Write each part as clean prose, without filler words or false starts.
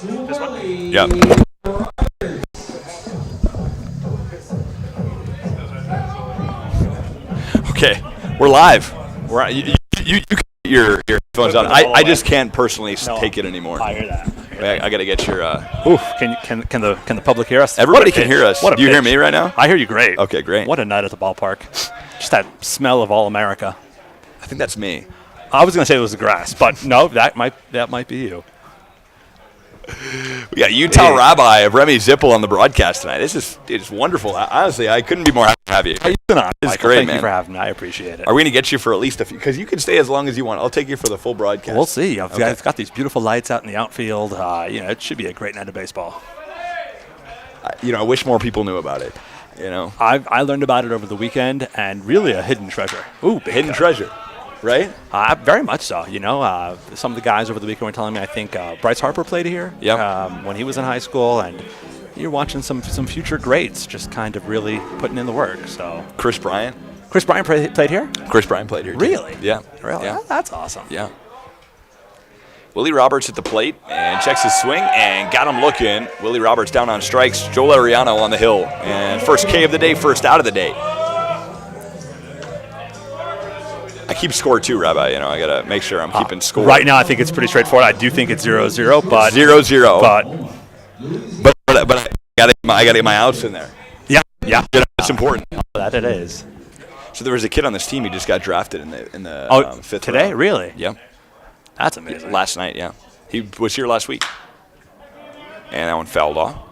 This one? Yep. Okay, we're live. You can get your phones on. I just can't personally take it anymore. I hear that. I got to get your. Oof! Can the public hear us? Everybody can hear us. Do you hear me right now? I hear you great. Okay, great. What a night at the ballpark. Just that smell of all America. I think that's me. I was going to say it was the grass, but no, that might be you. We got Utah Rabbi of Remy Zippel on the broadcast tonight. It's wonderful. Honestly, I couldn't be more happy to have you. How you doing? It's great, Thank man. you for having me. I appreciate it. Are we going to get you for at least a few? Because you can stay as long as you want. I'll take you for the full broadcast. We'll see. I've got these beautiful lights out in the outfield. It should be a great night of baseball. I wish more people knew about it. I learned about it over the weekend, and really a hidden treasure. Ooh, big hidden treasure. Right? Very much so. Some of the guys over the weekend were telling me, I think Bryce Harper played here when he was in high school, and you're watching some future greats just kind of really putting in the work. So Chris Bryant played here? Chris Bryant played here. Really? Too. Yeah. Really? Yeah. That's awesome. Yeah. Willie Roberts at the plate and checks his swing and got him looking. Willie Roberts down on strikes. Joel Ariano on the hill. And first K of the day, first out of the day. I keep score too, Rabbi. I got to make sure I'm keeping score. Right now, I think it's pretty straightforward. I do think it's 0-0, but 0-0. But I got to get my outs in there. Yeah. It's important. That it is. So there was a kid on this team who just got drafted in the fifth today? round. Really? Yeah. That's amazing. Last night, yeah. He was here last week. And that one fouled off.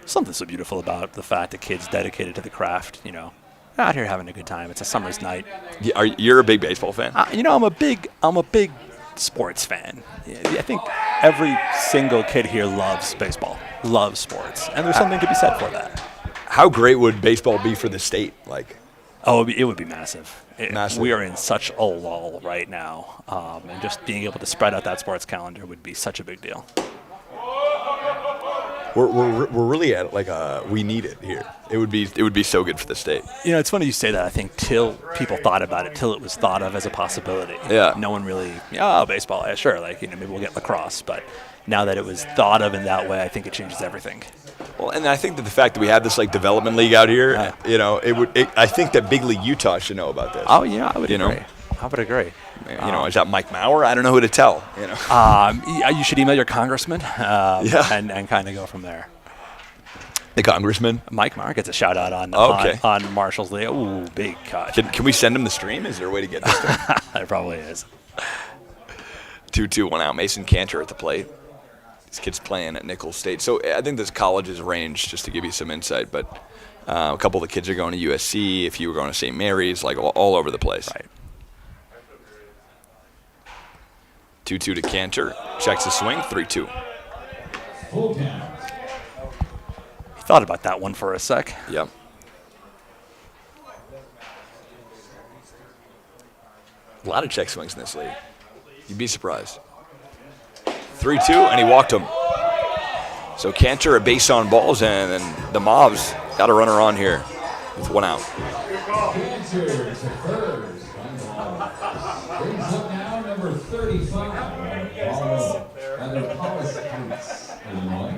Something so beautiful about the fact that kids dedicated to the craft, out here having a good time. It's a summer's night. You're a big baseball fan? I'm a big sports fan. I think every single kid here loves baseball, loves sports, and there's something to be said for that. How great would baseball be for the state? It would be massive. Massive. We are in such a lull right now, and just being able to spread out that sports calendar would be such a big deal. We're really at we need it here. It would be so good for the state. It's funny you say that. I think till people thought about it, till it was thought of as a possibility. Yeah. No one really, baseball, yeah, sure. Maybe we'll get lacrosse, but now that it was thought of in that way, I think it changes everything. Well, and I think that the fact that we have this development league out here, I think that Big League Utah should know about this. Oh yeah, I would agree. I would agree. Is that Mike Maurer? I don't know who to tell. You should email your congressman and kind of go from there. The congressman? Mike Maurer gets a shout out on Marshall's League. Ooh, big cut. Can we send him the stream? Is there a way to get this to him? There probably is. 2-2, 1 out. Mason Cantor at the plate. This kid's playing at Nicholls State. So I think this college is range, just to give you some insight. But a couple of the kids are going to USC. If you were going to St. Mary's, all over the place. Right. 2-2 to Cantor. Checks the swing. 3-2. He thought about that one for a sec. Yep. A lot of check swings in this league. You'd be surprised. 3-2, and he walked him. So Cantor a base on balls, and then the Mauvs got a runner on here with 1 out. Cantor to first. Brings up now number 35. Under Paula Streets, Illinois.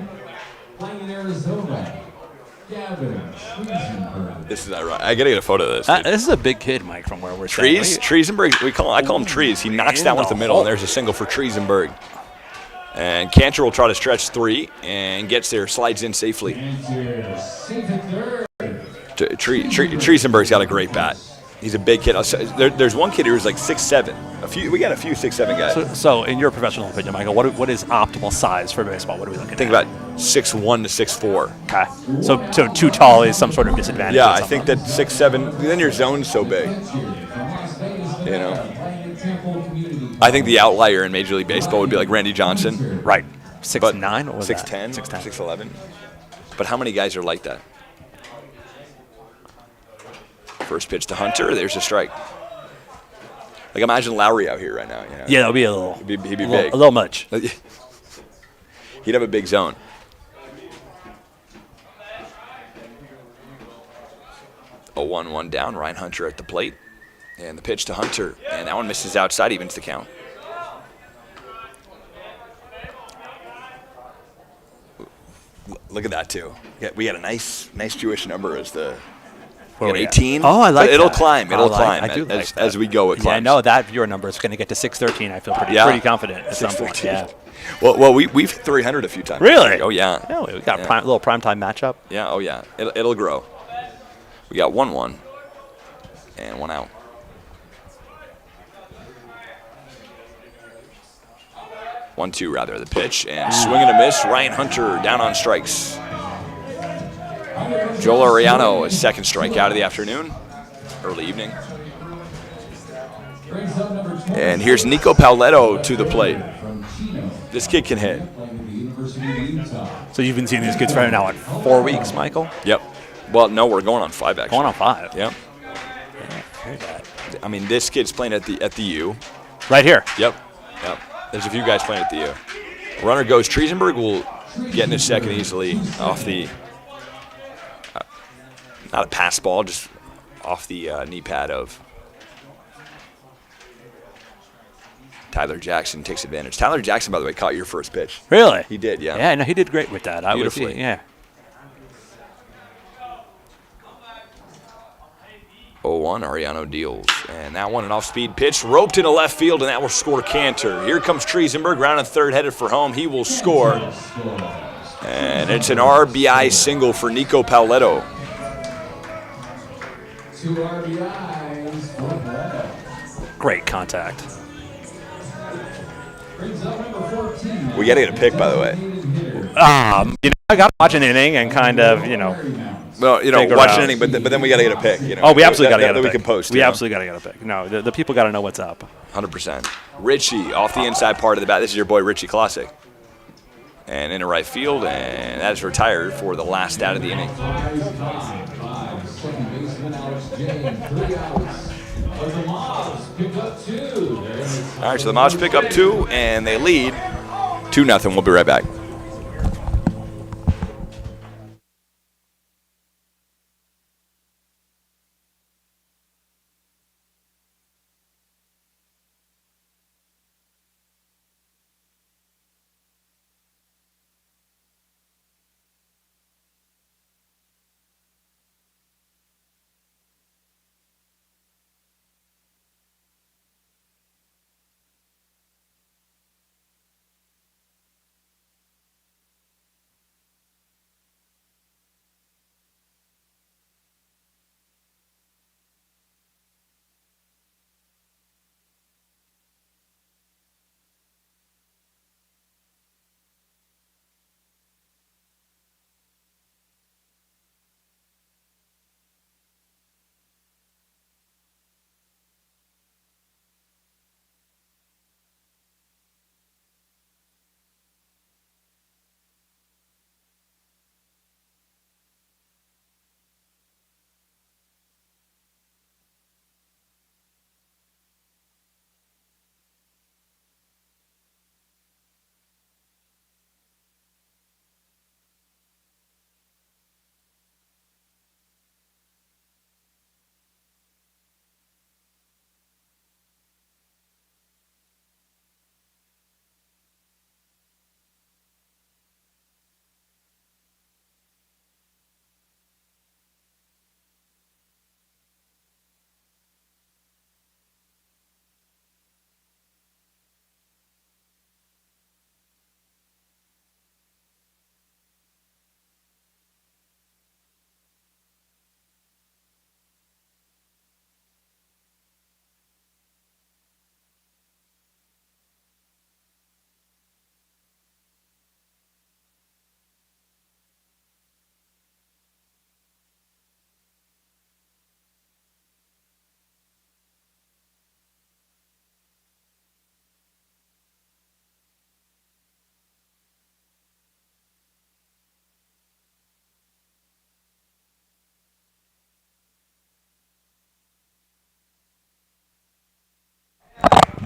Playing in Arizona. Gavin Triesenberg. This is ironic. I gotta get a photo of this. This is a big kid, Mike, from where we're Trees? Triesenberg. I call him Trees. He knocks that one to the middle, and there's a single for Triesenberg. And Cantor will try to stretch 3 and gets there, slides in safely. Triesenberg's got a great bat. He's a big kid. There's one kid who's 6'7". We got a few 6'7" guys. So in your professional opinion, Michael, what is optimal size for baseball? What are we looking at? Think about 6'1" to 6'4". Okay. So too tall is some sort of disadvantage. Yeah, I think that 6'7", then your zone's so big. I think the outlier in Major League Baseball would be Randy Johnson. Right. 6'9"? Or 6'10", 6'11". But how many guys are like that? First pitch to Hunter. There's a strike. Imagine Lowry out here right now. Yeah, that'll be a little. He'd be big. A little much. He'd have a big zone. A 1-1 down. Ryan Hunter at the plate. And the pitch to Hunter. And that one misses outside, evens the count. Look at that, too. We had a nice Jewish number as the 18. Oh, I like that. It'll climb. It'll climb. I do like that. As we go, it climbs. Yeah, I know that viewer number is going to get to 613. I feel pretty confident at some point. Yeah. Well, we've hit 300 a few times. Really? Oh, yeah. Oh, we got a little primetime matchup. Yeah, oh, yeah. It'll grow. We got 1-1 and 1 out. One-two rather, the pitch, and swing and a miss. Ryan Hunter down on strikes. Joel Ariano, his second strikeout of the afternoon, early evening. And here's Nico Pauletto to the plate. This kid can hit. So you've been seeing these kids for now, 4 weeks, Michael? Yep. Well, no, we're going on 5, actually. Going on 5? Yep. Yeah, I heard that. I mean, this kid's playing at the U. Right here? Yep. There's a few guys playing at the U. Runner goes. Triesenberg will get in his second easily off the, not a pass ball, just off the knee pad of Tyler Jackson. Takes advantage. Tyler Jackson, by the way, caught your first pitch. Really? He did, yeah. Yeah, no, he did great with that. Beautifully. Yeah. 0-1, Ariano deals. And that one, an off-speed pitch, roped into left field, and that will score Cantor. Here comes Triesenberg, rounding third, headed for home. He will score. And it's an RBI single for Nico Pauletto. 2 RBIs for Pauletto. Great contact. Brings up number 14. We got to get a pick, by the way. I got to watch an inning and kind of, Well, watch an inning, but then we got to get a pick. Oh, we absolutely got to get a pick. That we can post. We absolutely got to get a pick. No, the people got to know what's up. 100%. Richie off the inside part of the bat. This is your boy Richie Classic. And into right field, and that is retired for the last out of the inning. Second baseman Alex James, 3 outs. But the Mauvs pick up 2. All right, so the Mauvs pick up 2, and they lead 2-0. We'll be right back.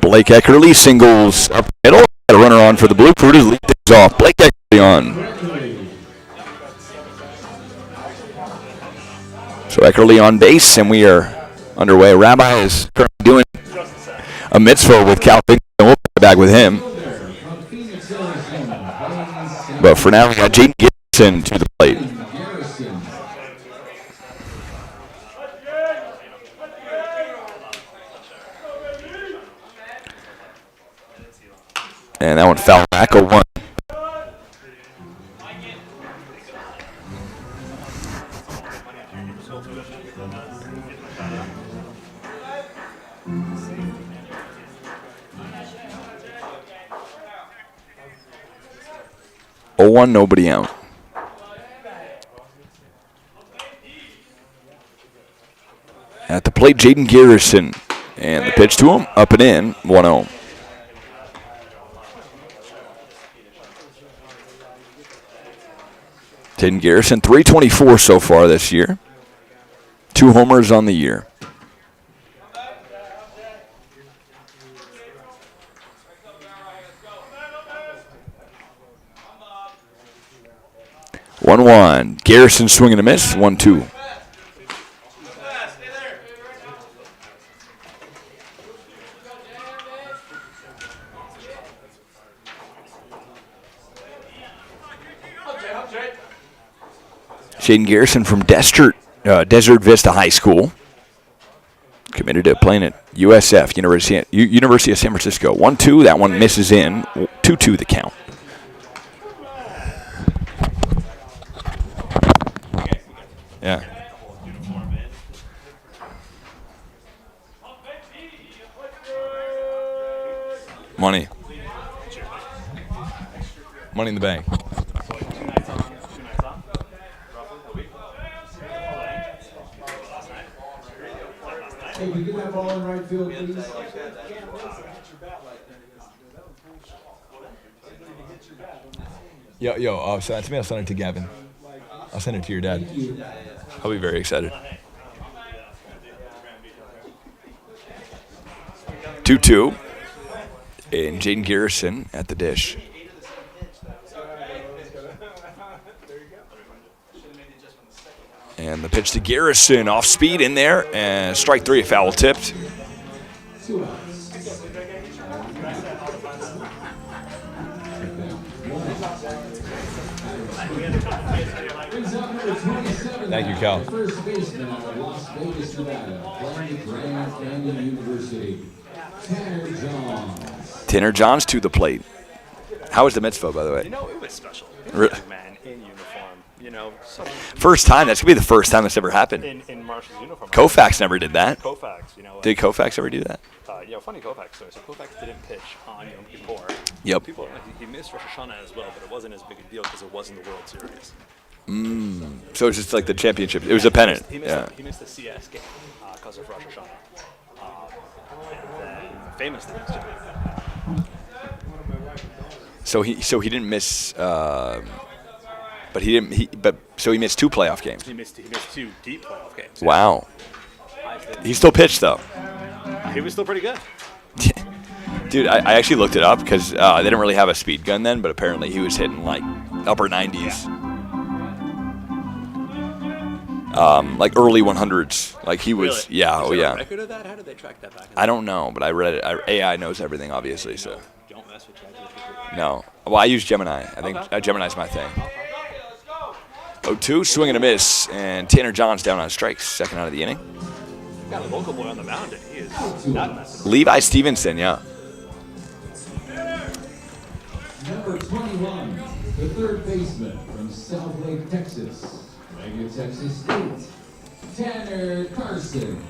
Blake Eckerly singles up middle. Got a runner on for the Blue Crew. Lead things off. Blake Eckerly on. So Eckerly on base, and we are underway. Rabbi is currently doing a mitzvah with Cal Finkel, and we'll be back with him. But for now, we got Jaden Gibson to the plate. And that one foul back, 0-1. Nobody out. At the plate, Jaden Garrison. And the pitch to him, up and in, 1-0. Jaden Garrison, 324 so far this year. 2 homers on the year. One. Garrison swinging a miss. 1-2. Jaden Garrison from Desert Vista High School. Committed to playing at USF, University of San Francisco. 1-2. That one misses in. 2-2 the count. Yeah. Money in the bank. Hey, can you get that ball in right field, please? Yo, send it to me. I'll send it to Gavin. I'll send it to your dad. I'll be very excited. 2-2. And Jaden Garrison at the dish. And the pitch to Garrison, off speed in there, and strike 3, foul tipped. Thank you, Cal. First baseman out of Las Vegas, Nevada, playing at Grand Canyon University, Tanner Johns. Tanner Johns to the plate. How was the mitzvah, by the way? It was special. Man in uniform, First time. That's going to be the first time that's ever happened. In Marshall's uniform. Koufax never did that. Koufax, Did Koufax ever do that? Funny Koufax story. So Koufax didn't pitch on Yom Kippur. Yep. He missed Rosh Hashanah as well, but it wasn't as big a deal because it wasn't the World Series. So it's just like the championship. It was a pennant. He missed the CS game because of Rosh Hashanah. And then famously missed it. So he didn't miss. But he didn't. So he missed 2 playoff games. He missed 2 deep playoff games. Wow. He still pitched though. He was still pretty good. Dude, I actually looked it up because they didn't really have a speed gun then, but apparently he was hitting like upper 90s. Like early 100s. Like he was, Really? yeah, Is oh there yeah. a record of that? How did they track that back? I don't know, but I read it. AI knows everything, obviously. So Don't mess with ChatGPT. no. Well, I use Gemini. I think Okay. Gemini's my thing. 0-2, swing and a miss, and Tanner Johns down on strikes, second out of the inning. Got a local boy on the mound, and he is not messing. Levi Stevenson, yeah. Number 21, the third baseman from South Lake, Texas, playing at Texas State, Tanner Carson.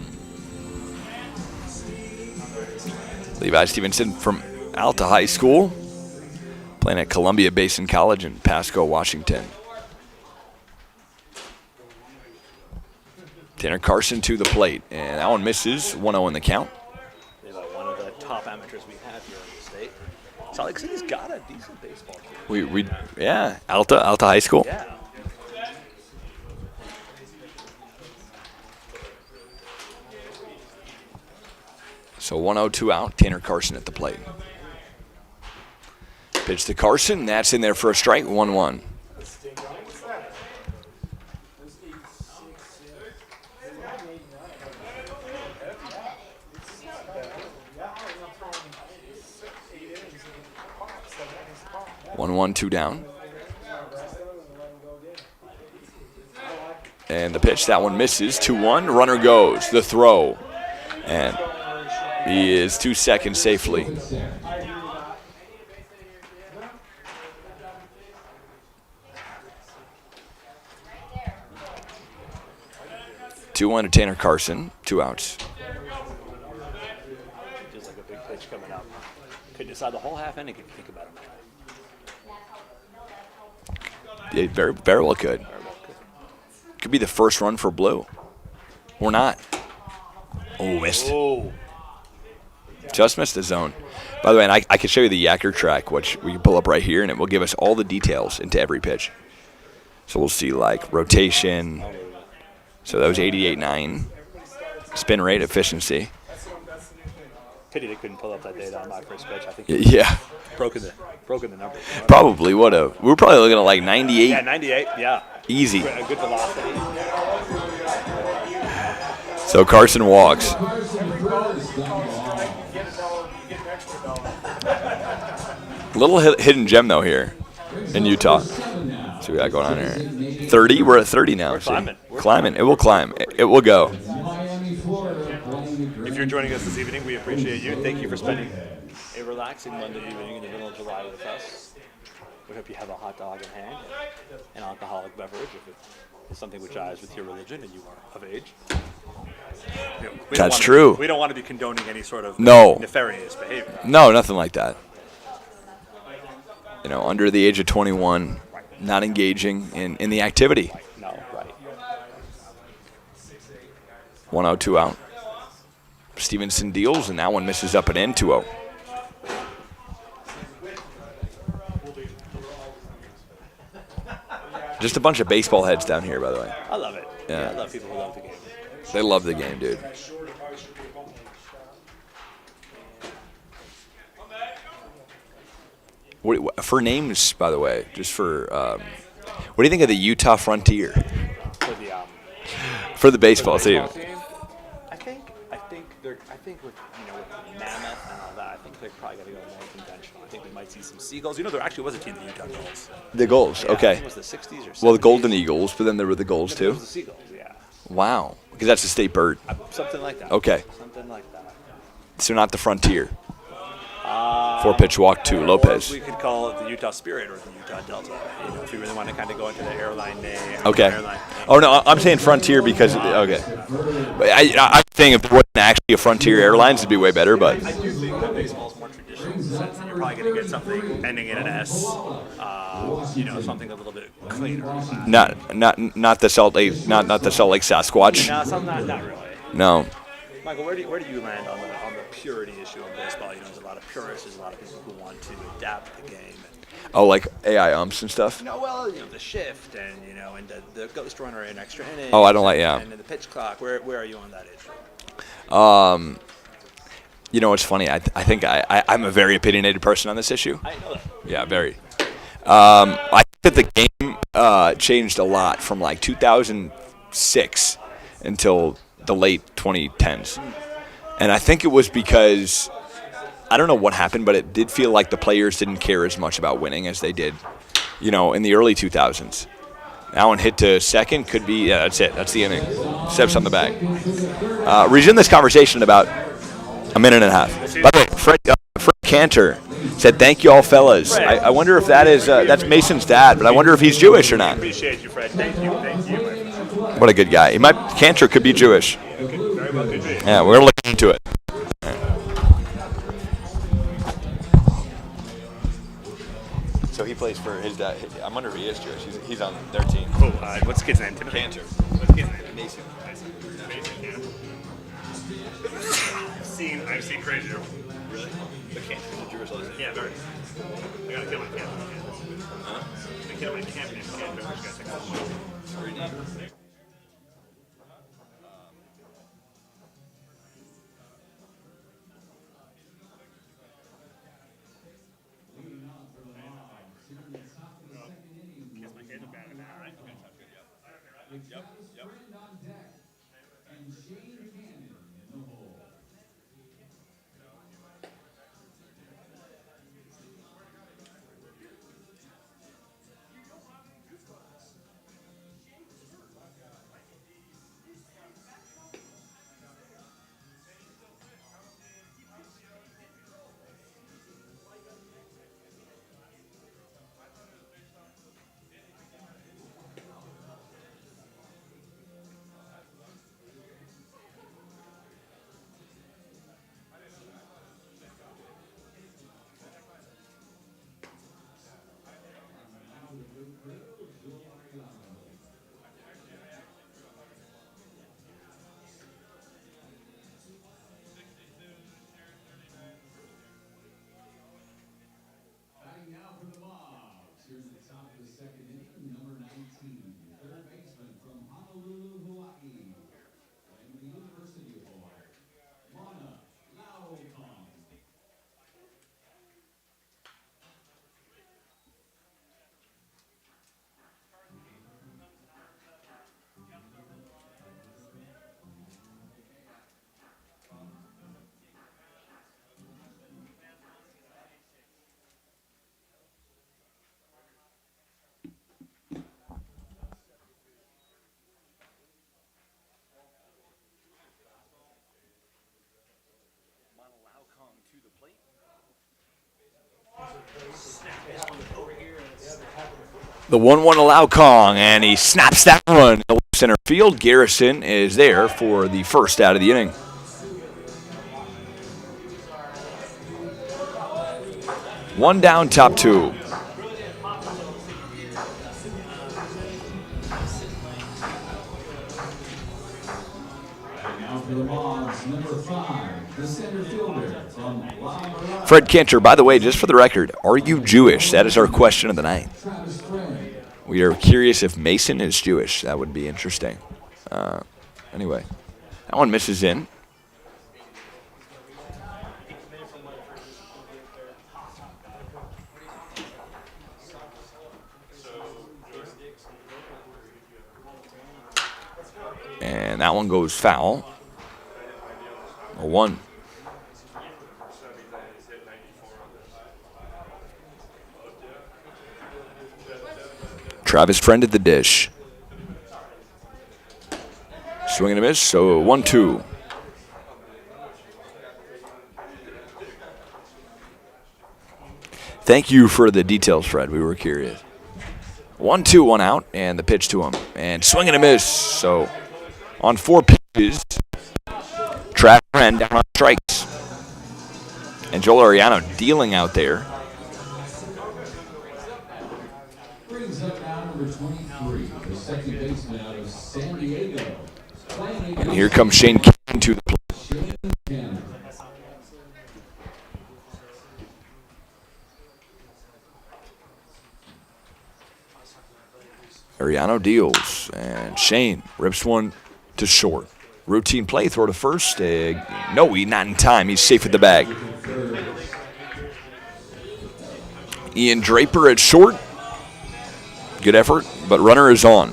Levi Stevenson from Alta High School, playing at Columbia Basin College in Pasco, Washington. Tanner Carson to the plate, and that one misses. 1-0 in the count. He's one of the top amateurs we have here in the state. Salt Lake City's got a decent baseball team. Yeah, Alta High School. Yeah. So 1-0, out. Tanner Carson at the plate. Pitch to Carson. That's in there for a strike. 1-1. 1-1, 2 down. And the pitch, that one misses. 2-1, runner goes. The throw. And he is 2 seconds safely. Two on to Tanner Carson, 2 outs. Feels like a big pitch coming up. Could decide the whole half inning if you think about it. Yeah, very, very well could. Could be the first run for Blue. Or not. Oh, missed. Oh. Just missed the zone. By the way, and I can show you the Yacker track, which we can pull up right here, and it will give us all the details into every pitch. So we'll see, like, rotation. So that was 88.9. Spin rate, efficiency. Pity they couldn't pull up that data on my first pitch. I think Yeah. broken the numbers. Probably would have. We were probably looking at like 98. Yeah, 98. Yeah. Easy. A good velocity. So Carson walks. Little hidden gem, though, here in Utah. So we got going on here. 30. We're at 30 now. We're climbing. Climbing. It will climb. It will go. If you're joining us this evening, we appreciate you. Thank you for spending a relaxing Monday evening in the middle of July with us. We hope you have a hot dog in hand, an alcoholic beverage, if it is something which jives with your religion and you are of age. That's true. We don't want to be condoning any sort of nefarious behavior. No, nothing like that. You know, under the age of 21, not engaging in the activity. No, right. 1-0, 2 out. Stevenson deals, and that one misses up and in, 2-0. Just a bunch of baseball heads down here, by the way. I love it. Yeah. I love people who love the game. They love the game, dude. For names, by the way, just for what do you think of the Utah Frontier for the baseball team? I think with Mammoth and all that, I think they're probably going to go more conventional. I think we might see some Seagulls. You know, there actually was a team, the Utah Gulls. The Gulls, Yeah, okay. I think it was the 60s or 70s. Well, the Golden Eagles, but then there were the Gulls It too. was the Seagulls, yeah. Wow, because that's the state bird. Something like that. Okay. Something like that. So not the Frontier. 4-pitch walk to Lopez. Or we could call it the Utah Spirit or the Utah Delta. You know, if you really want to kind of go into the airline name. Okay. Oh no, I'm saying Frontier because okay. I'm saying if it wasn't actually a Frontier Airlines, it'd be way better. But I do think that baseball's more traditional in the sense that you're probably going to get something ending in an S. Something a little bit cleaner. not the Salt Lake, not the Salt Lake Sasquatch. No, not really. No. Michael, where do you land on the purity issue of baseball? You know, there's a lot of purists, there's a lot of people who want to adapt the game. Oh, like AI umps and stuff. The shift and the ghost runner in extra innings. Oh, I don't like And the pitch clock. Where are you on that issue? You know what's funny? I think I'm a very opinionated person on this issue. I know that. Yeah, very. I think that the game changed a lot from like 2006 until the late 2010s. And I think it was because, I don't know what happened, but it did feel like the players didn't care as much about winning as they did, in the early 2000s. Now one hit to second could be, that's it. That's the inning. Steps on the bag. Resume this conversation in about a minute and a half. By the way, Fred Cantor said, "Thank you all, fellas." I wonder if that's Mason's dad, but I wonder if he's Jewish or not. Appreciate you, Fred. Thank you. What a good guy. Cantor could be Jewish. Very well could be. Yeah, we're going to look into it. So he plays for his dad. I wonder if he is Jewish. He's on their team. Cool. What's the kid's name? Timothy? Cantor. What's the kid's name? Mason. I've seen crazier. Really? But Cantor's a Jewish legend. Yeah, very. I got a kid on camp. Huh? The kid on camp named Cantor. I just got to take that. Very neat. Batting now for the Mauvs. Here in the top of the second inning, number 19, third baseman from Honolulu, Hawaii. Playing with the University of Hawaii, Mana Laokong. The 1-1 allow Kong, and he snaps that one to center field. Garrison is there for the first out of the inning. One down, top two. Now for the Mauvs, number 5, the center fielder from La Fred Cantor, by the way, just for the record, are you Jewish? That is our question of the night. Travis Fred. We are curious if Mason is Jewish. That would be interesting. Anyway, that one misses in. And that one goes foul. A 1. Travis Friend at the dish. Swing and a miss, so 1-2. Thank you for the details, Fred. We were curious. 1-2, 1 out, and the pitch to him. And swing and a miss, so on 4 pitches, Travis Friend down on strikes. And Joel Ariano dealing out there. Brings up now number 23, the second baseman out of San Diego. And here comes Shane King to the plate. Shane Cannon. Ariano deals, and Shane rips one to short. Routine play, throw to first. No, he's not in time. He's safe at the bag. Ian Draper at short. Good effort, but runner is on.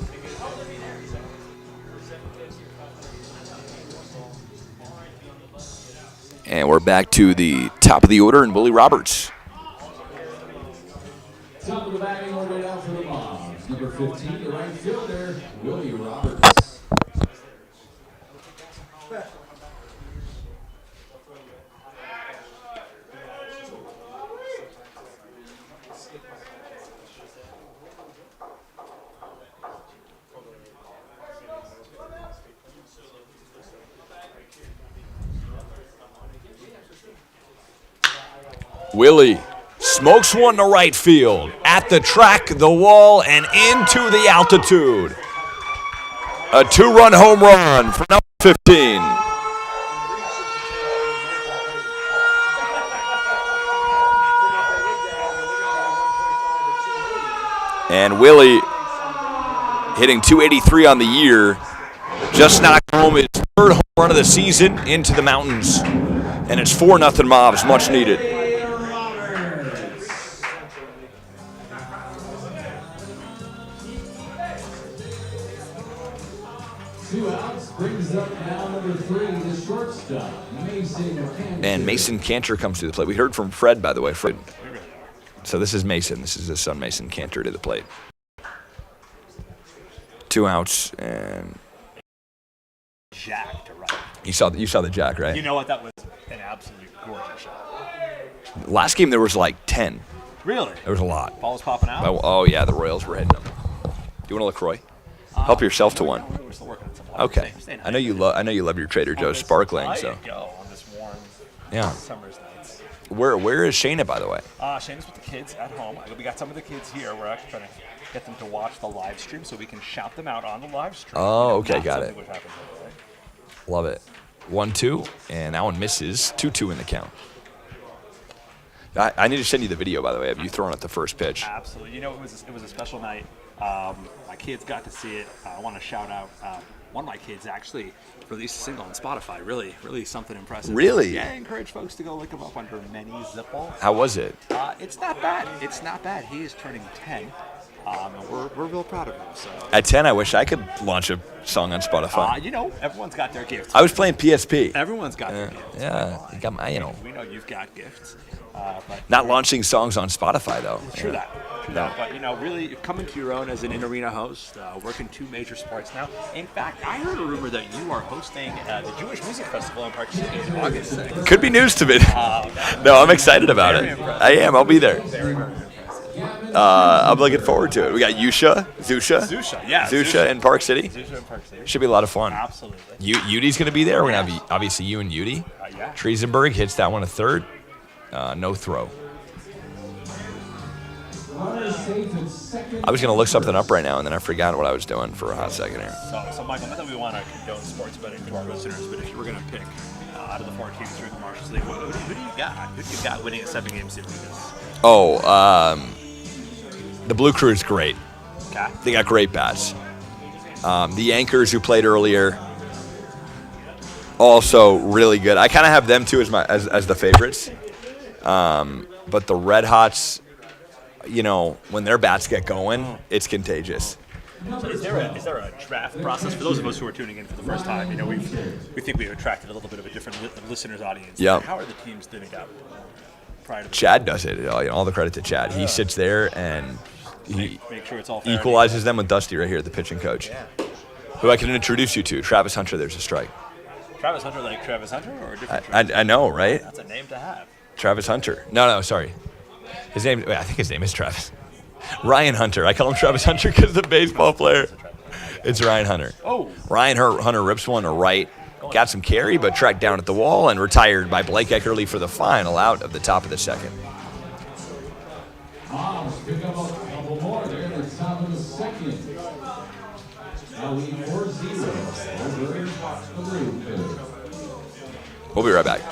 And we're back to the top of the order, and Willie Roberts. Top of the batting order now for the Mauvs. Number 15, the right fielder, Willie Roberts. Willie smokes one to right field, at the track, the wall, and into the altitude. A 2-run home run for number 15. And Willie hitting 283 on the year, just knocked home his 3rd home run of the season into the mountains. And it's 4-0 Mauvs, much needed. Two outs, brings up now number 3, the shortstop, Mason Cantor. And Mason Cantor comes to the plate. We heard from Fred, by the way. Fred. So this is Mason. This is his son, Mason Cantor, to the plate. 2 outs, and Jack to right. you saw the jack, right? You know what? That was an absolute gorgeous shot. Last game there was like 10. Really? There was a lot. Ball was popping out? Oh yeah, the Royals were hitting them. Do you want a LaCroix? Help yourself to one. We're still working on some water. Okay. Staying I know you love your Trader Joe's sparkling. So go on this warm yeah. summer's nights. Where is Shayna, by the way? Shane is with the kids at home. We got some of the kids here. We're actually trying to get them to watch the live stream so we can shout them out on the live stream. Oh, okay, not got something it. which happens every day. Love it. 1-2, and that one misses. 2-2 in the count. I need to send you the video, by the way, of you throwing at the first pitch. Absolutely. You know, it was a special night. My kids got to see it. I want to shout out one of my kids actually released a single on Spotify. Really something impressive. Really? Yeah, I encourage folks to go look him up under Many Zipple. How was it? It's not bad. It's not bad. He is turning 10, and we're real proud of him. So. At 10, I wish I could launch a song on Spotify. You know, everyone's got their gifts. I was playing PSP. Everyone's got their gifts. Yeah, you got my, We know you've got gifts. But Not launching songs on Spotify, though. True that. But, really coming to your own as an in-arena host, working 2 major sports now. In fact, I heard a rumor that you are hosting the Jewish Music Festival in Park City in August 6th. Could be news to me. No, I'm excited about it. Impressive. I am. I'll be there. Very impressive. I'm looking forward to it. We got Zusha, Zusha in Park City. Zusha in Park City. Should be a lot of fun. Absolutely. Udi's going to be there. We're going to have, obviously, you and Udi. Yeah. Triesenberg hits that one a third. No throw. I was going to look something up right now, and then I forgot what I was doing for a hot second here. So Michael, not that we want to condone sports betting to our listeners, but if you were going to pick out of the 4 teams through the Marshall League, who do you got? Who do you got winning a 7-game series? The Blue Crew is great. Okay. They got great bats. The Anchors who played earlier, also really good. I kind of have them too as the favorites. But the Red Hots, when their bats get going, it's contagious. So is there a draft process for those of us who are tuning in for the first time? We think we've attracted a little bit of a different listeners audience. Yeah. How are the teams thinning up prior to Chad does it. All the credit to Chad. He sits there and he make sure it's all fair equalizes them with Dusty right here, the pitching coach, who I can introduce you to. Travis Hunter. There's a strike. Travis Hunter, like Travis Hunter, or a different? Travis? I know, right? That's a name to have. Travis Hunter. No, sorry. I think his name is Travis. Ryan Hunter. I call him Travis Hunter because the baseball player. It's Ryan Hunter. Oh. Ryan Hunter rips one to right. Got some carry, but tracked down at the wall and retired by Blake Eckerly for the final out of the top of the second. Mauvs pick up a couple more. They're at the top of the second. Now lead 4-0 over the Blue Crew. We'll be right back.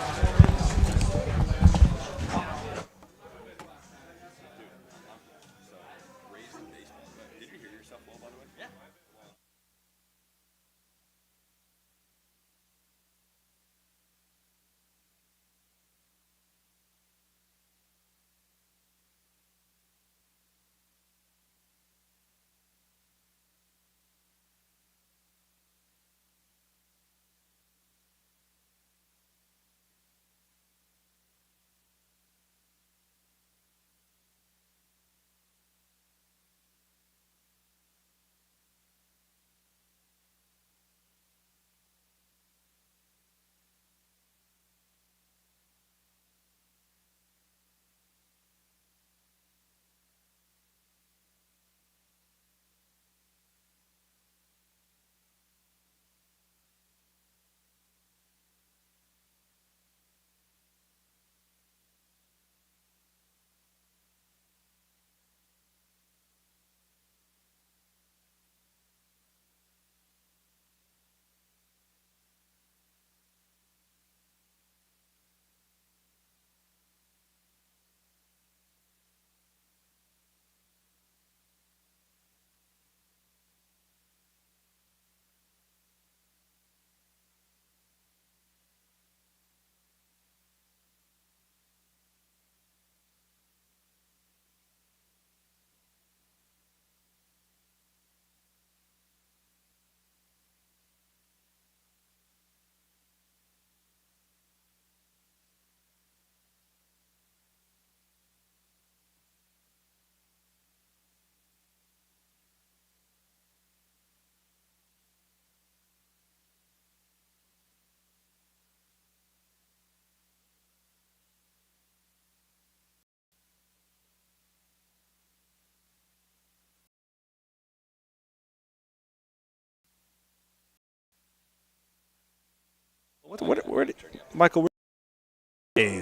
Michael,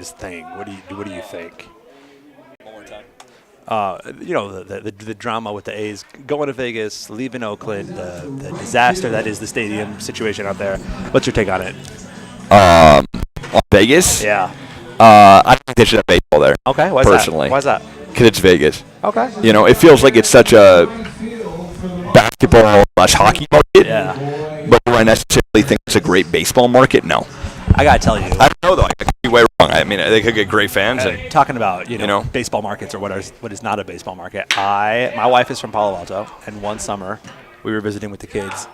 A's thing. What do you think? One more time. The drama with the A's going to Vegas, leaving Oakland, the disaster that is the stadium situation out there. What's your take on it? Vegas? Yeah. I don't think they should have baseball there. Okay. Why's personally. That? Why's that? Because it's Vegas. Okay. It feels like it's such a basketball/hockey market. Yeah. But do I necessarily think it's a great baseball market? No. I gotta tell you. I don't know though. I could be way wrong. I mean, they could get great fans. And Talking about baseball markets or what is not a baseball market. My wife is from Palo Alto, and one summer we were visiting with the kids.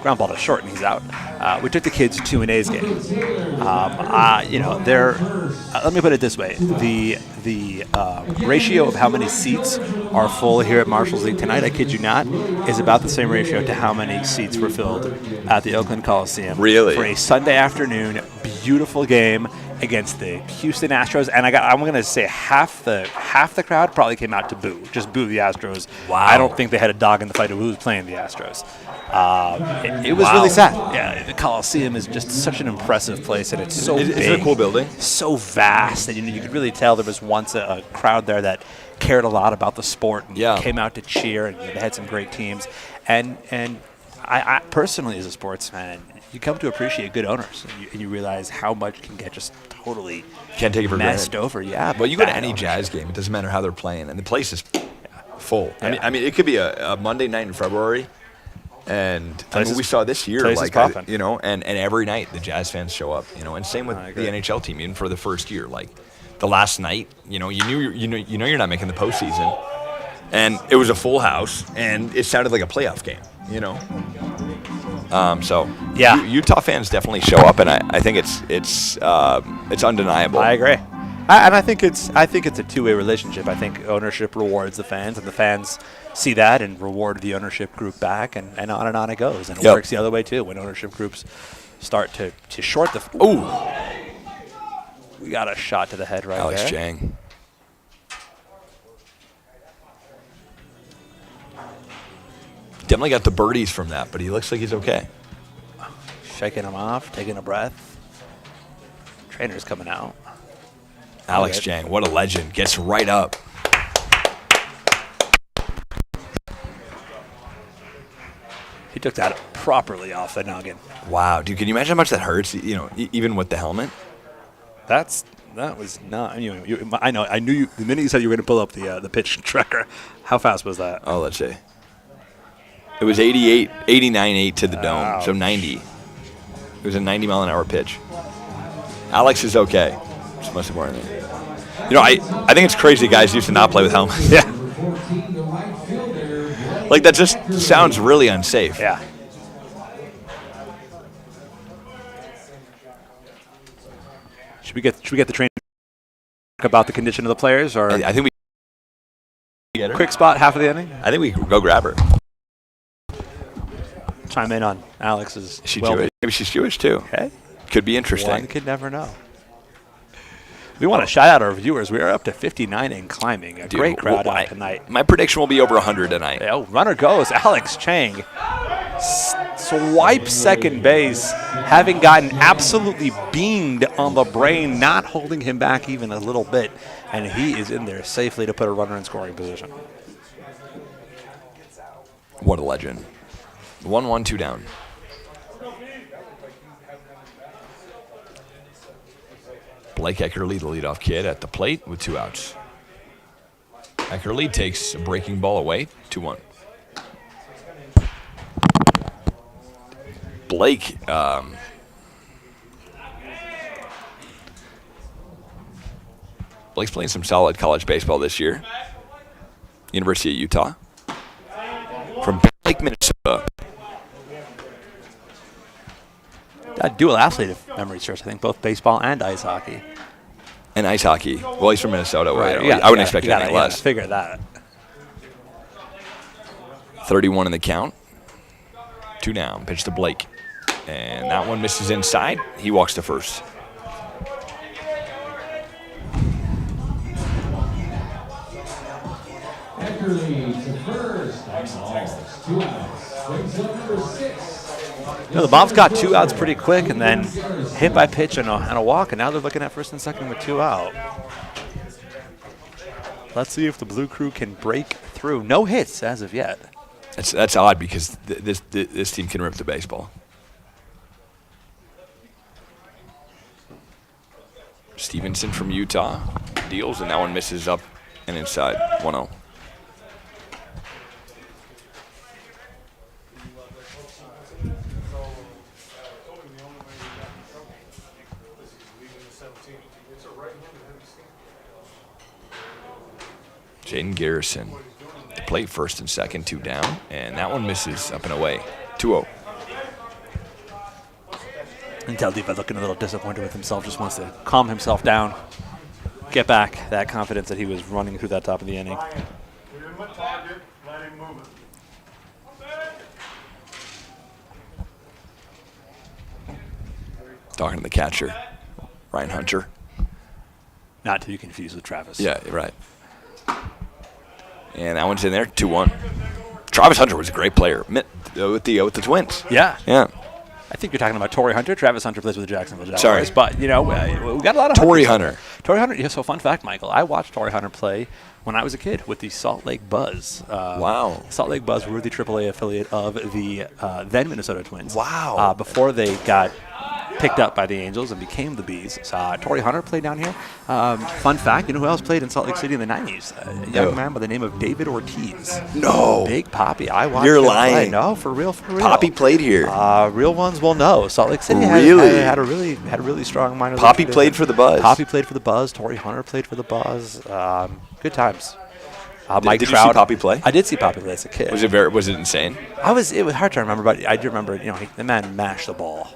Ground ball is short and he's out. We took the kids to an A's game. Let me put it this way: the ratio of how many seats are full here at Marshall's League tonight, I kid you not, is about the same ratio to how many seats were filled at the Oakland Coliseum. Really? For a Sunday afternoon, beautiful game against the Houston Astros, and I'm going to say half the crowd probably came out to boo the Astros. Wow. I don't think they had a dog in the fight of who was playing the Astros. It was really sad. Yeah, the Coliseum is just such an impressive place, and it's so big. Is it a cool building? So vast that you could really tell there was once a crowd there that cared a lot about the sport and came out to cheer, and they had some great teams. And I personally, as a sports fan, you come to appreciate good owners, and you realize how much can get just totally can't take it for messed granted. over. Yeah, but you go to any ownership. Jazz game, it doesn't matter how they're playing, and the place is full. Yeah. I mean, it could be a Monday night in February, and we saw this year, and every night the Jazz fans show up, and same with the NHL team, even for the first year, like the last night, you know you're not making the postseason, and it was a full house, and it sounded like a playoff game, Utah fans definitely show up, and I think it's undeniable. I agree, and I think it's a two-way relationship. I think ownership rewards the fans, and the fans see that and reward the ownership group back, and on it goes. And it works the other way too when ownership groups start to short the. Ooh, we got a shot to the head right Alex there. Chang. Definitely got the birdies from that, but he looks like he's okay. Shaking him off, taking a breath. Trainer's coming out. Alex Chang, what a legend. Gets right up. He took that properly off the noggin. Wow, dude, can you imagine how much that hurts, even with the helmet? That was not. I knew you the minute you said you were going to pull up the pitch tracker. How fast was that? Oh, let's see. It was 89.8 to the dome, so 90. It was a 90-mile-an-hour pitch. Alex is okay. It's most important. I think it's crazy guys used to not play with helmets. Yeah. Like, that just sounds really unsafe. Yeah. Should we get the trainer about the condition of the players, or I think we get her. Quick spot, half of the inning? I think we can go grab her. Chime in on Alex's. Is she Jewish? Maybe she's Jewish too. Okay. Could be interesting. One could never know. We want to shout out our viewers. We are up to 59 and climbing. Great crowd out tonight. My prediction will be over 100 tonight. Runner goes. Alex Chang swipes second base, having gotten absolutely beamed on the brain, not holding him back even a little bit. And he is in there safely to put a runner in scoring position. What a legend. 1-1, 2 down. Blake Eckerly, the leadoff kid, at the plate with 2 outs. Eckerly takes a breaking ball away, 2-1. Blake, Blake's playing some solid college baseball this year. University of Utah. From Bear Lake, Minnesota. Dual athlete, if memory serves. I think both baseball and ice hockey. And ice hockey. Well, he's from Minnesota. Right. I wouldn't expect anything less. Figure that. 31 in the count. 2 down. Pitch to Blake. And that one misses inside. He walks to first. Eckerly to first. That's Mauvs. 2 outs. Brings up number 6. You know, the Mauvs got 2 outs pretty quick and then hit by pitch and a walk, and now they're looking at first and second with 2 out. Let's see if the Blue Crew can break through. No hits as of yet. That's odd because this team can rip the baseball. Stevenson from Utah deals, and that one misses up and inside. 1-0. Jaden Garrison to play first and second, 2 down, and that one misses up and away. 2-0. And Taldiva looking a little disappointed with himself, just wants to calm himself down, get back that confidence that he was running through that top of the inning. Talking to the catcher, Ryan Hunter. Not to be confused with Travis. Yeah, right. And that one's in there, 2-1. Travis Hunter was a great player with the Twins. Yeah. Yeah. I think you're talking about Torrey Hunter. Travis Hunter plays with the Jacksonville Jaguars. Sorry. But, you know, we got a lot of Torrey Hunter. Torrey Hunter. Yeah, so fun fact, Michael. I watched Torrey Hunter play when I was a kid with the Salt Lake Buzz. Wow. Salt Lake Buzz were the AAA affiliate of the then Minnesota Twins. Wow. Before they got picked up by the Angels and became the Bees. Torrey Hunter played down here. Fun fact, you know who else played in Salt Lake City in the 90s? A young man by the name of David Ortiz. No. Big Poppy. I watched You're him lying. play. No, for real, for real. Poppy played here. Real ones will know. Salt Lake City Really? had a really strong minor league Poppy tradition. played for the Buzz. Poppy played for the Buzz. Torrey Hunter played for the Buzz. Good times. Mike did you Trout. see Poppy play? I did see Poppy play as a kid. Was it insane? It was hard to remember, but I do remember, you know, the man mashed the ball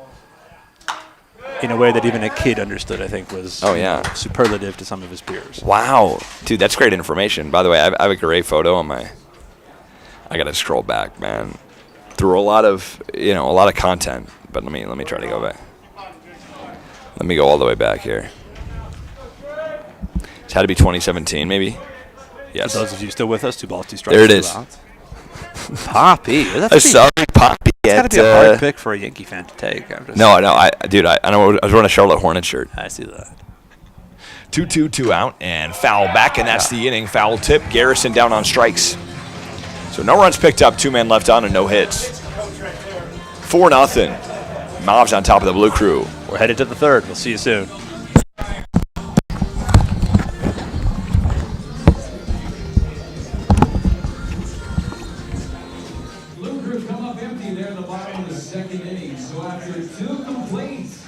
in a way that even a kid understood, I think, was superlative to some of his peers. Wow. Dude, that's great information. By the way, I have a great photo on my – I got to scroll back, man. Through a lot of content, but let me try to go back. Let me go all the way back here. It's had to be 2017, maybe? Yes. For those of you still with us, 2 balls, 2 strikes. There it is. Poppy. Sorry, Poppy. It's got to be a hard pick for a Yankee fan to take. I was wearing a Charlotte Hornets shirt. I see that. 2-2, 2 out, and foul back, and that's the inning. Foul tip. Garrison down on strikes. So no runs picked up, 2 men left on, and no hits. 4-0. Mauvs on top of the Blue Crew. We're headed to the 3rd. We'll see you soon. Second inning. So after 2 complaints,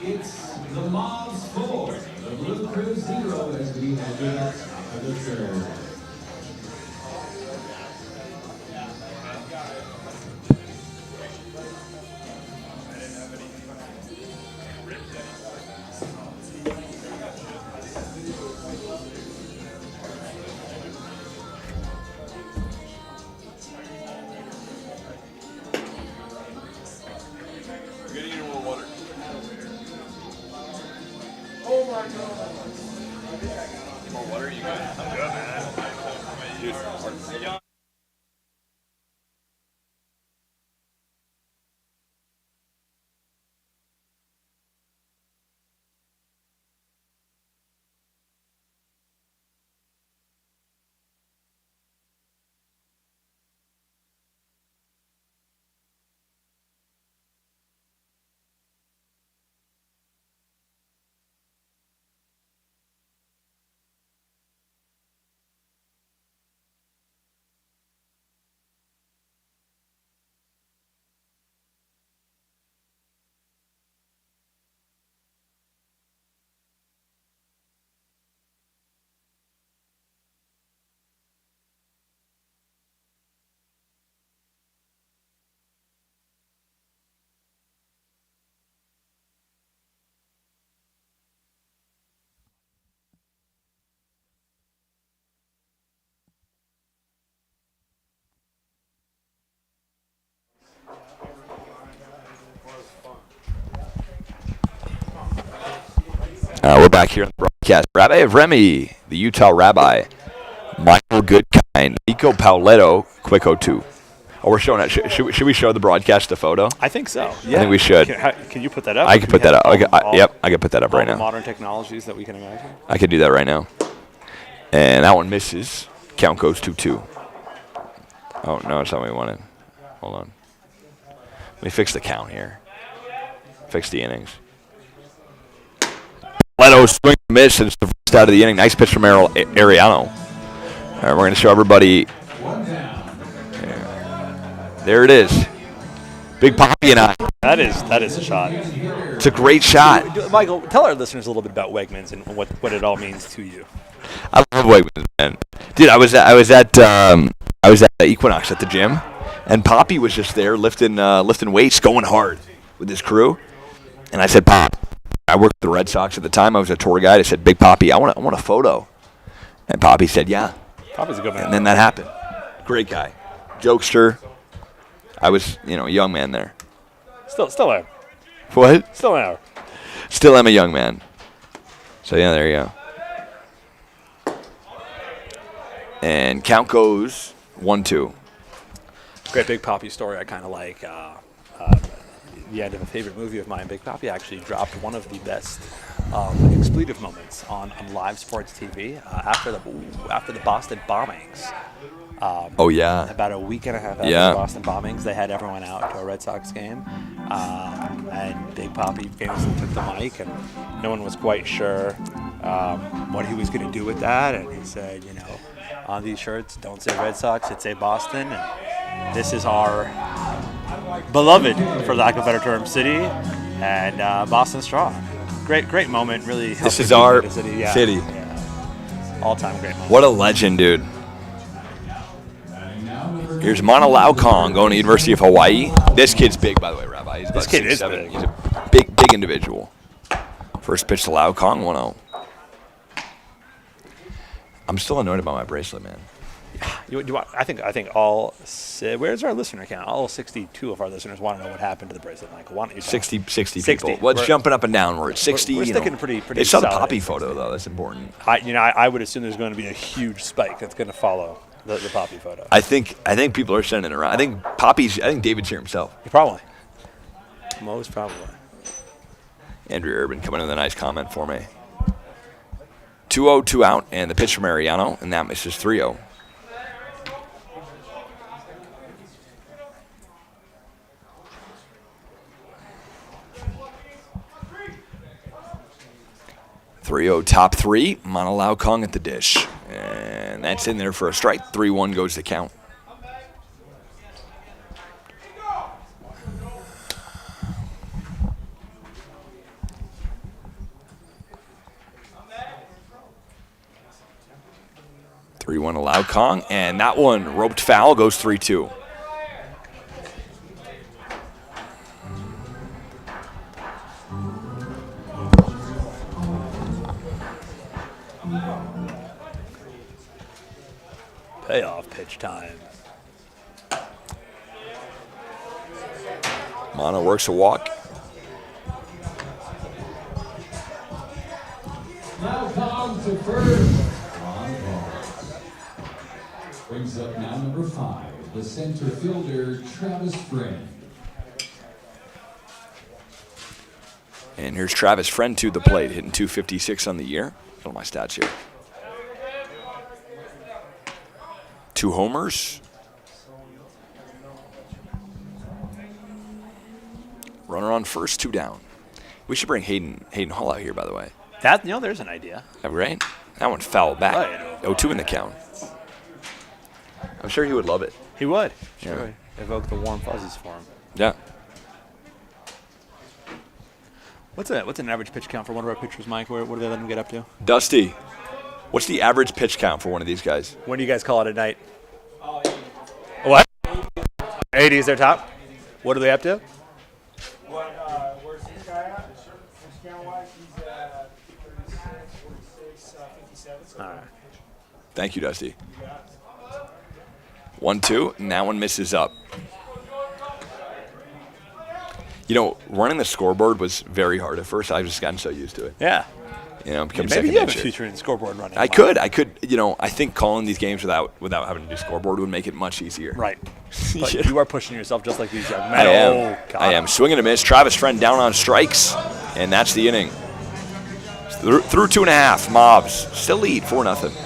it's the Mauvs 4, the Blue Crew 0 as we head to the top of the 3rd. More water, you good? I'm good, man. Dude. We're back here on the broadcast. Rabbi of Remy, the Utah Rabbi, Michael Goodcock. Nico Pauletto, quick 0-2. Oh, we're showing that. Should we show the broadcast the photo? I think so. Yeah. I think we should. Can you put that up? I can put that up. Yep, I can put that up right all now. the modern technologies that we can imagine. I could do that right now. And that one misses. Count goes 2-2. Oh, no, it's not what we wanted. Hold on. Let me fix the count here. Fix the innings. Leto swing and miss, and it's the first out of the inning. Nice pitch from Ariano. All right, we're going to show everybody. There it is. Big Poppy and I. That is a shot. It's a great shot. Michael, tell our listeners a little bit about Wegmans and what it all means to you. I love Wegmans, man. Dude, I was at Equinox at the gym, and Poppy was just there lifting weights, going hard with his crew. And I said, Pop, I worked with the Red Sox at the time. I was a tour guide. I said, Big Poppy, I want a photo. And Poppy said, yeah. Poppy's a good man. And then that happened. Great guy, jokester. I was, a young man there. Still am. What? Still am. Still am a young man. So, yeah, there you go. And count goes 1-2. Great Big Poppy story. I kind of like the end of a favorite movie of mine. Big Poppy actually dropped one of the best expletive moments on live sports TV after the Boston bombings. About a week and a half after the Boston bombings, they had everyone out to a Red Sox game, and Big Poppy famously took the mic, and no one was quite sure what he was going to do with that, and he said, on these shirts, don't say Red Sox, it say Boston, and this is our beloved, for lack of a better term, city, and Boston strong. Great moment, really. This is our city. Yeah. All-time great moment. What a legend, dude. Here's Mana Lau Kong going to University of Hawaii. This kid's big, by the way, Rabbi. He's about This kid 6'7". is big. He's a big individual. First pitch to Lau Kong, 1-0. I'm still annoyed about my bracelet, man. I think all. Where's our listener count? All 62 of our listeners want to know what happened to the bracelet. Like, why don't you 60 60 people. What's jumping up and down? We're at 60. We're sticking pretty. They saw the solid Poppy at 60. photo, though. That's important. I would assume there's going to be a huge spike that's going to follow the Poppy photo. I think people are sending it around. I think David's here himself. Probably. Most probably. Andrew Urban coming in with a nice comment for me. 2-0, 2 out, and the pitch from Ariano, and that misses 3-0. Top three, Mana Lau Kong at the dish. And that's in there for a strike. 3-1 goes the count. One to Lau Kong, and that one roped foul, goes 3-2. Payoff pitch time. Mana works a walk. Now Kong to first. Brings up now number 5, the center fielder, Travis Friend. And here's Travis Friend to the plate, hitting .256 on the year. Look at my stats here. 2 homers. Runner on first, 2 down. We should bring Hayden Hall out here, by the way. There's an idea. Right? That one fouled back. Right. 0-2 in the count. I'm sure he would love it. He would. Yeah. Sure. Evoke the warm fuzzies for him. Yeah. What's an average pitch count for one of our pitchers, Mike? What do they let him get up to? Dusty, what's the average pitch count for one of these guys? When do you guys call it at night? 80. What? 80 is their top? What are they up to? Where's this guy at? Count-wise, he's at 36, 46, 57. So All right. Thank you, Dusty. 1-2, and that one misses up. Running the scoreboard was very hard at first. I've just gotten so used to it. Yeah. become Maybe second you have a nature. future in scoreboard running. I could. I think calling these games without having to do scoreboard would make it much easier. Right. But you are pushing yourself just like these young men. I am. Oh, God. I am. Swing and a miss. Travis Friend down on strikes, and that's the inning. Through 2.5, Mauvs still lead 4-0.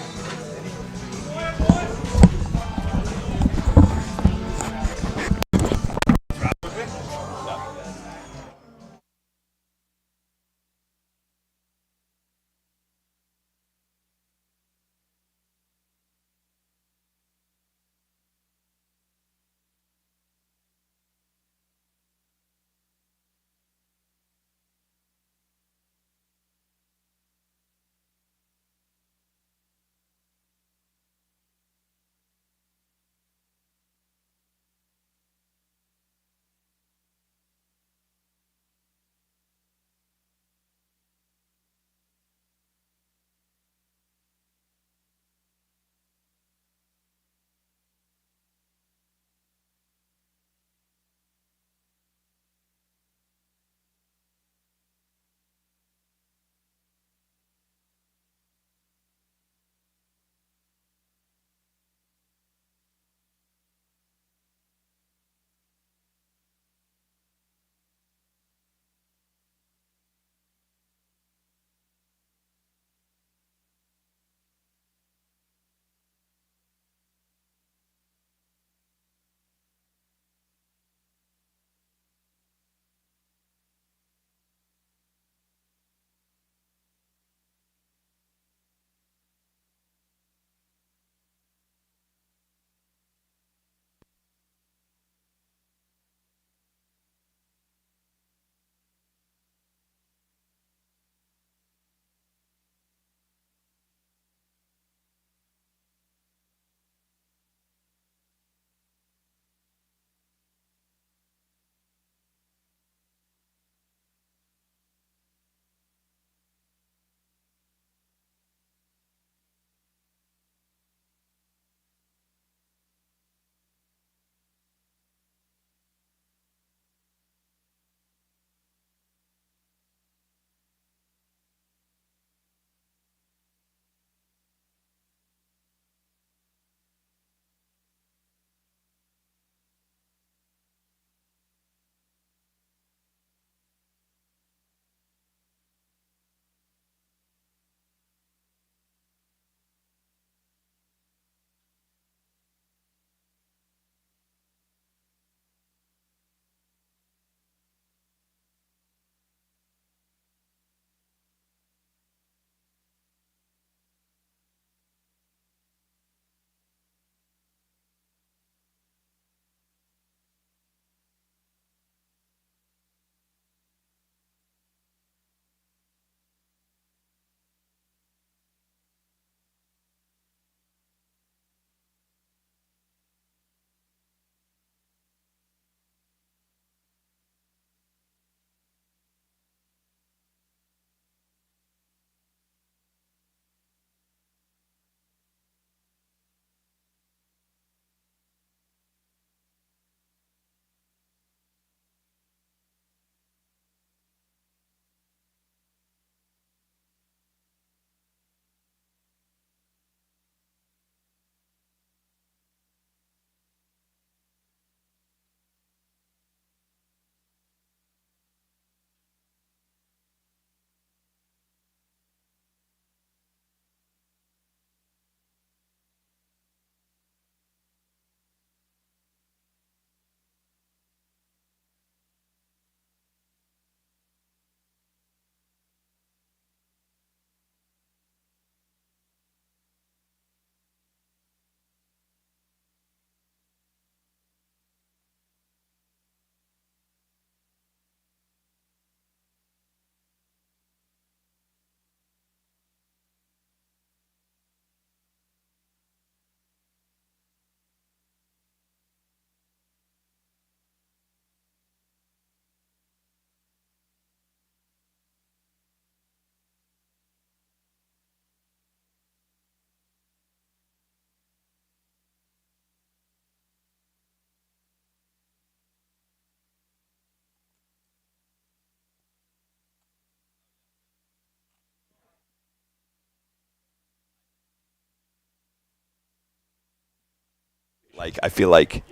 Like, I feel like,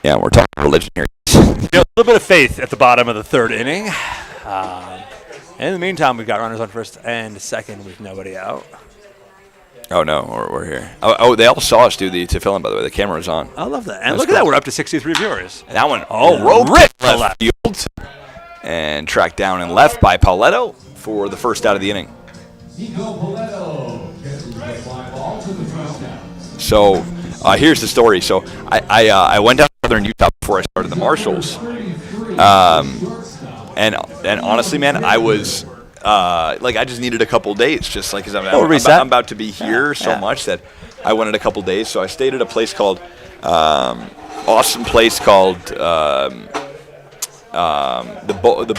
yeah, we're talking religion here. A little bit of faith at the bottom of the third inning. In the meantime, we've got runners on first and second with nobody out. Oh, no, we're here. Oh, they all saw us do the to fill in, by the way. The camera was on. I love that. And look at that. We're up to 63 viewers. And that one ripped left left field and tracked down and left by Pauletto for the first out of the inning. So here's the story. So I went down to Southern Utah before I started the Marshals. And honestly, man, I was I just needed a couple days, just like because I'm about to be here so much that I wanted a couple days. So I stayed at a place called awesome place called the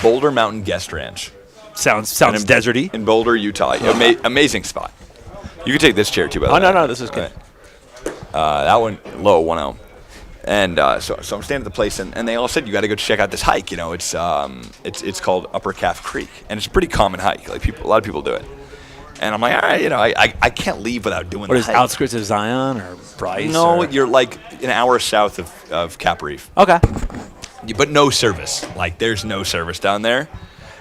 Boulder Mountain Guest Ranch. Sounds deserty. In Boulder, Utah. Amazing spot. You can take this chair too, by the way. No, this is good. That one low 1-0. And so I'm staying at the place, and they all said, you got to go check out this hike. You know, it's called Upper Calf Creek, and it's a pretty common hike. Like a lot of people do it. And I'm like, all right, I can't leave without doing the hike. What is outskirts of Zion or Bryce? No, you're like an hour south of Cap Reef. Okay. But no service. Like, there's no service down there.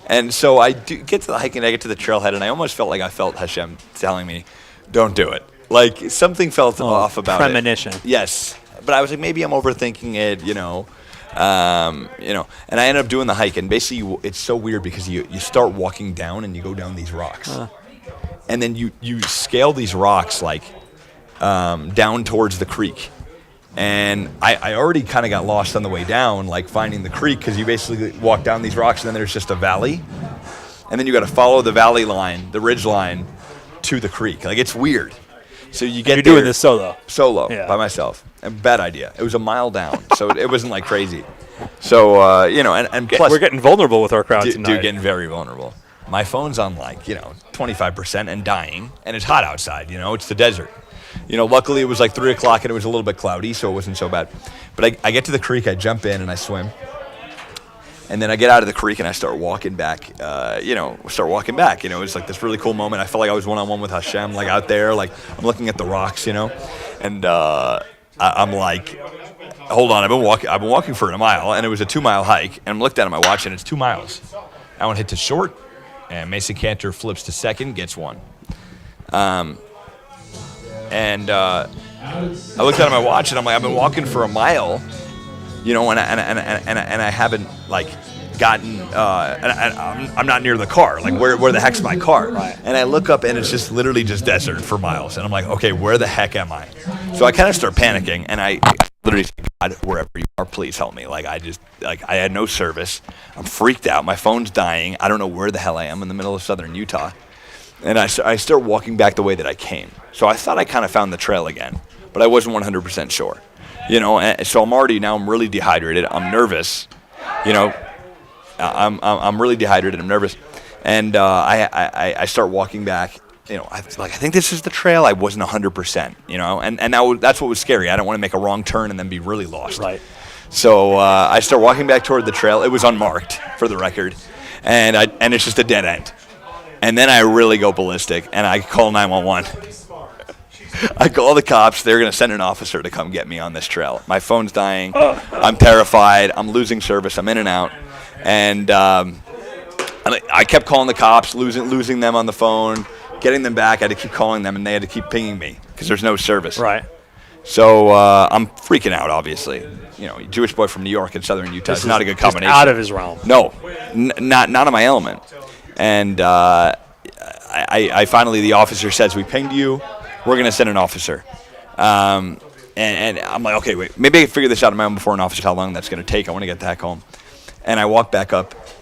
And so I do get to the hike, and I get to the trailhead, and I almost felt like I felt Hashem telling me, don't do it. Like, something felt off about premonition. it. Yes. But I was like, maybe I'm overthinking it, And I ended up doing the hike, and basically it's so weird because you start walking down, and you go down these rocks. And then you scale these rocks, like, down towards the creek. And I already kind of got lost on the way down, like finding the creek, because you basically walk down these rocks and then there's just a valley. And then you got to follow the valley line, the ridge line, to the creek. Like, it's weird. So you get You're doing this solo. By myself. A bad idea. It was a mile down, so it wasn't like crazy. So, and plus. We're getting vulnerable with our crowd tonight. Dude, getting very vulnerable. My phone's on 25% and dying, and it's hot outside, it's the desert. Luckily it was like 3 o'clock and it was a little bit cloudy, so it wasn't so bad. But I get to the creek, I jump in and I swim. And then I get out of the creek and I start walking back, It's like this really cool moment. I felt like I was one-on-one with Hashem, like out there, like I'm looking at the rocks, And I'm like, hold on, I've been walking for a mile, and it was a 2-mile hike. And I'm looked at my watch and it's 2 miles. That one hit to short, and Mason Cantor flips to second, gets one. And I looked at my watch, and I'm like, I've been walking for a mile, and I haven't gotten, and I'm not near the car. Like, where the heck's my car? Right. And I look up, and it's just literally just desert for miles, and I'm like, okay, where the heck am I? So I kind of start panicking, and I literally say, God, wherever you are, please help me. I had no service. I'm freaked out. My phone's dying. I don't know where the hell I am in the middle of Southern Utah. And I start walking back the way that I came. So I thought I kind of found the trail again, but I wasn't 100% sure. And so I'm really dehydrated. I'm nervous. I'm really dehydrated. I'm nervous. And I start walking back. I think this is the trail. I wasn't 100%, and that's what was scary. I don't want to make a wrong turn and then be really lost. Right. So I start walking back toward the trail. It was unmarked, for the record. And it's just a dead end. And then I really go ballistic, and I call 911. I call the cops. They're going to send an officer to come get me on this trail. My phone's dying. I'm terrified. I'm losing service. I'm in and out. And I kept calling the cops, losing them on the phone, getting them back. I had to keep calling them, and they had to keep pinging me because there's no service. Right. So I'm freaking out, obviously. Jewish boy from New York and Southern Utah is not a good combination. Out of his realm. No, not in my element. And I finally, the officer says, we pinged you. We're going to send an officer. And I'm like, okay, wait, maybe I can figure this out on my own before an officer, how long that's going to take. I want to get the heck home. And I walk back up,